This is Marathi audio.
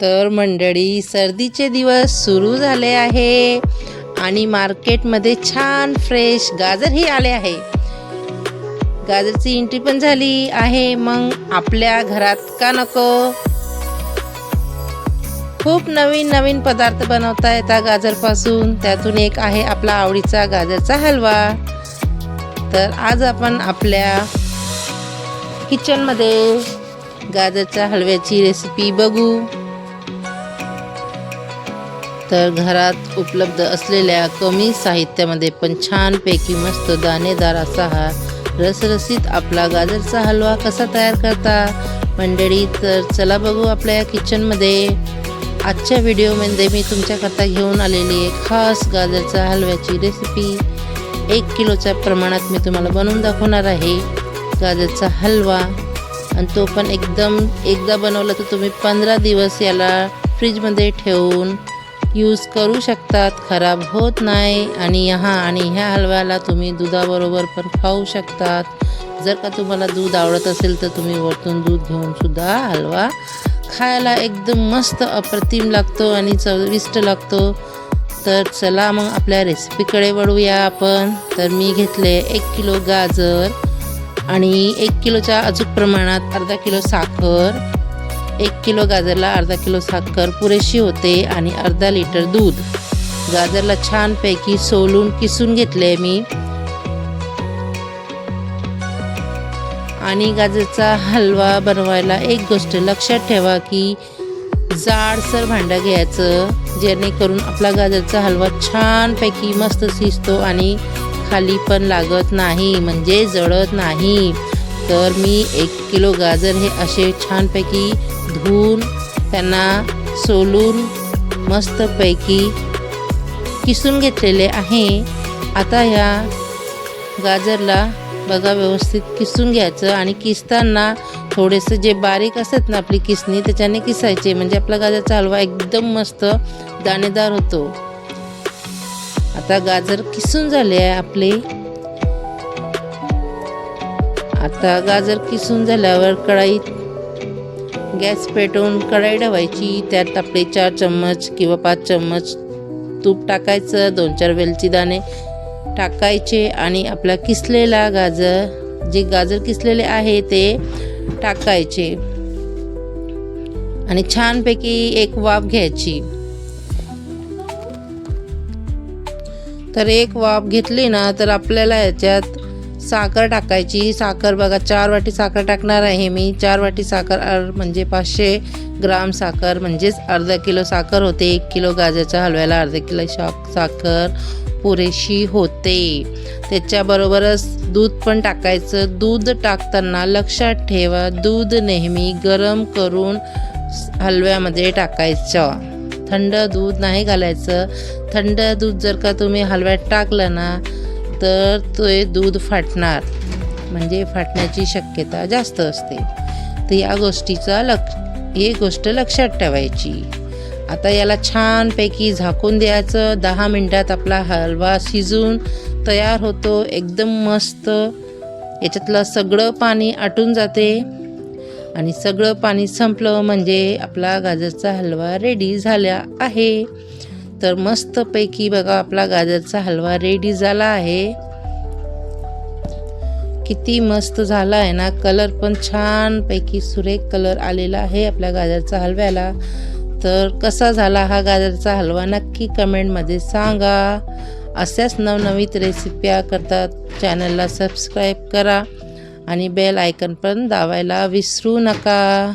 तर मंडळी, सर्दीचे दिवस सुरू झाले आहे आणि मार्केटमध्ये छान फ्रेश गाजरही आले आहे. गाजरची एंट्री पण झाली आहे. मग आपल्या घरात का नको, खूप नवीन नवीन पदार्थ बनवता येतात गाजरपासून. त्यातून एक आहे आपला आवडीचा गाजरचा हलवा. तर आज आपण आपल्या किचनमध्ये गाजरच्या हलव्याची रेसिपी बघू. तर घरात उपलब्ध असलेल्या कमी साहित्यामध्ये पण छानपैकी मस्त दाणेदार असा हा रसरसीत आपला गाजरचा हलवा कसा तयार करता मंडळी. तर चला बघू आपल्या किचनमध्ये. आजच्या व्हिडिओमध्ये मी तुमच्याकरता घेऊन आलेली आहे खास गाजरचा हलव्याची रेसिपी. 1 किलोच्या प्रमाणात मी तुम्हाला बनवून दाखवणार आहे गाजरचा हलवा. आणि तो पण एकदा बनवला तर तुम्ही 15 दिवस याला फ्रीजमध्ये ठेवून यूज करू शकतात, खराब होत नाही. आणि ह्या हलव्याला तुम्ही दुधाबरोबर पण खाऊ शकतात. जर का तुम्हाला दूध आवडत असेल तर तुम्ही वरतून दूध घेऊन सुद्धा हलवा खायला एकदम मस्त अप्रतिम लागतो आणि चविष्ट लागतो. तर चला मग आपल्या रेसिपीकडे वळूया आपण. तर मी घेतले 1 किलो गाजर आणि 1 किलोच्या अचूक प्रमाणात अर्धा किलो साखर. 1 किलो गाजरला अर्धा किलो साखर पुरेशी होते आणि अर्धा लिटर दूध. गाजरला छानपैकी सोलून किसून घेतले मी. आणि गाजरचा हलवा बनवायला एक गोष्ट लक्षात ठेवा की जाडसर भांडं घ्यायचं, जेणेकरून आपला गाजरचा हलवा छानपैकी मस्त शिजतो आणि खाली पण लागत नाही, म्हणजे जळत नाही. तर मी 1 किलो गाजर हे असे छानपैकी धुवून त्यांना सोलून मस्तपैकी किसून घेतलेले आहे. आता ह्या गाजरला बघा व्यवस्थित किसून घ्यायचं आणि किसताना थोडेसे जे बारीक असतात ना आपली किसणी, त्याच्याने किसायचे, म्हणजे आपला गाजरचा हलवा एकदम मस्त दाणेदार होतो. आता गाजर किसून झाले आहे आपले. आता गाजर किसून झाल्यावर कढाईत गॅस पेटवून कढाई ठेवायची. त्यात आपले 4 चम्मच किंवा 5 चम्मच तूप टाकायचं, 2-4 वेलची दाणे टाकायचे आणि आपला किसलेला गाजर किसलेले आहे ते टाकायचे आणि छानपैकी एक वाफ घ्यायची. तर एक वाफ घेतली ना तर आपल्याला याच्यात साखर टाकायची. साखर बघा 4 वाटी साखर टाकणार आहे मी. 4 वाटी साखर म्हणजे 500 ग्राम साखर, म्हणजेच अर्धा किलो साखर होते. 1 किलो गाजरच्या हलव्याला अर्धा किलो साखर पुरेशी होते. त्याच्याबरोबरच दूध पण टाकायचं. दूध टाकताना लक्षात ठेवा, दूध नेहमी गरम करून हलव्यामध्ये टाकायचं, थंड दूध नाही घालायचं. थंड दूध जर का तुम्ही हलव्यात टाकलं ना तर ते दूध फाटणार, म्हणजे फाटण्याची शक्यता जास्त असते. तर या गोष्टीचा ही गोष्ट लक्षात ठेवायची. आता याला छानपैकी झाकून द्यायचं. 10 मिनिटात आपला हलवा शिजून तयार होतो. एकदम मस्त याच्यातलं सगळं पाणी आटून जाते आणि सगळं पाणी संपलं म्हणजे आपला गाजरचा हलवा रेडी झाला आहे. तर मस्तपैकी बघा आपला गाजरचा हलवा रेडी झाला आहे. किती मस्त झाला आहे ना. कलर पण छानपैकी सुरेख कलर आलेला आहे आपल्या गाजरचा हलव्याला. तर कसा झाला हा गाजरचा हलवा नक्की कमेंटमध्ये सांगा. अशाच नवनवीन रेसिप्या करतात चॅनलला सबस्क्राईब करा आणि बेल आयकन पण दाबायला विसरू नका.